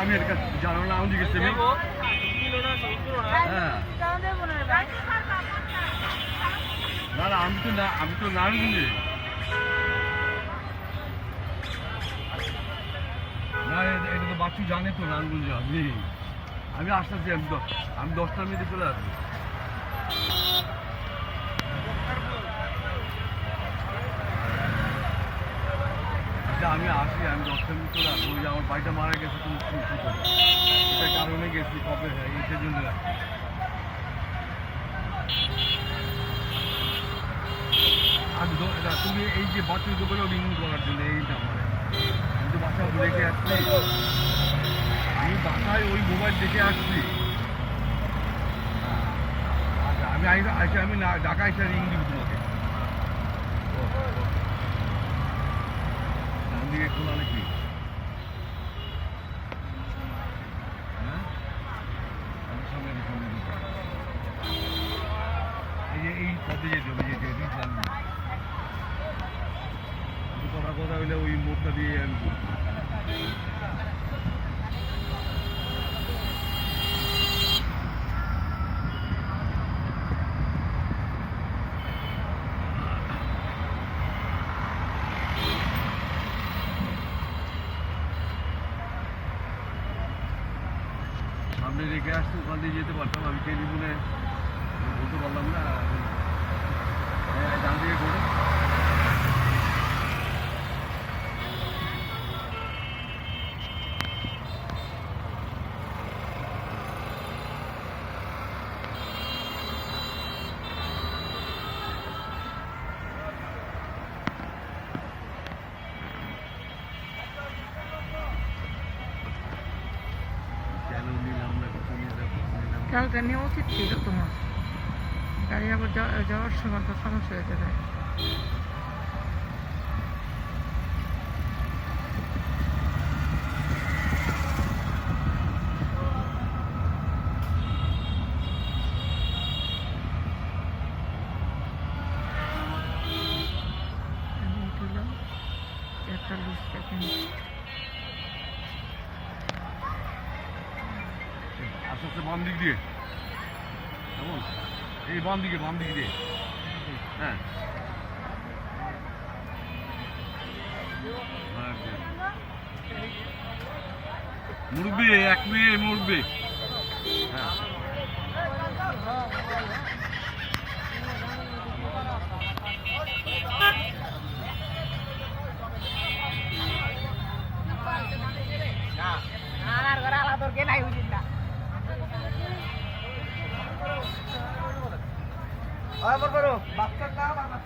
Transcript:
আমি এটা জানো না আমি জিজ্ঞেস করি হ্যাঁ না না আমি তো নারায়ণগঞ্জে না এটা তো বাচ্চু জানে তো নারায়ণগঞ্জে আমি আসতেছি আমি 10টার মধ্যে চলে আসবো আমি আসি আমি 10টার মধ্যে চলে আসবো যে আমার বাড়িটা মারা গেছে তুমি এটা কারণে গেছি কবে এটার জন্য আমি তুমি এই যে বাচ্চার দোকানে রিং করার জন্য এই নাম্বারে আমি তো বাসা রেখে আসছি আমি বাসায় ওই মোবাইল দেখে আসছি আচ্ছা আমি ঢাকা এসে রিং দিব তোমাকে ডান দিকে একটু মানে কি হ্যাঁ আমার সামনে এই পথে যেতে হবে যেতে কথা হইলে ওই মুখটা দিয়ে আমি সামনে রেখে আসতে ওখান দিয়ে যেতে পারতাম আমি টেলিফোনে বলতে পারলাম না ডান দিকে করে খেয়ালটা নেওয়া উচিত ছিল তোমার গাড়ি আবার যাওয়ার সময় তো সমস্যা হয়ে যাবে আস্তে আস্তে বাম দিক দিয়ে কেমন এই বাম দিকে দিয়ে হ্যাঁ মুরব্বী 1 মিনিট মুরব্বী হ্যাঁ বাচ্চার নাম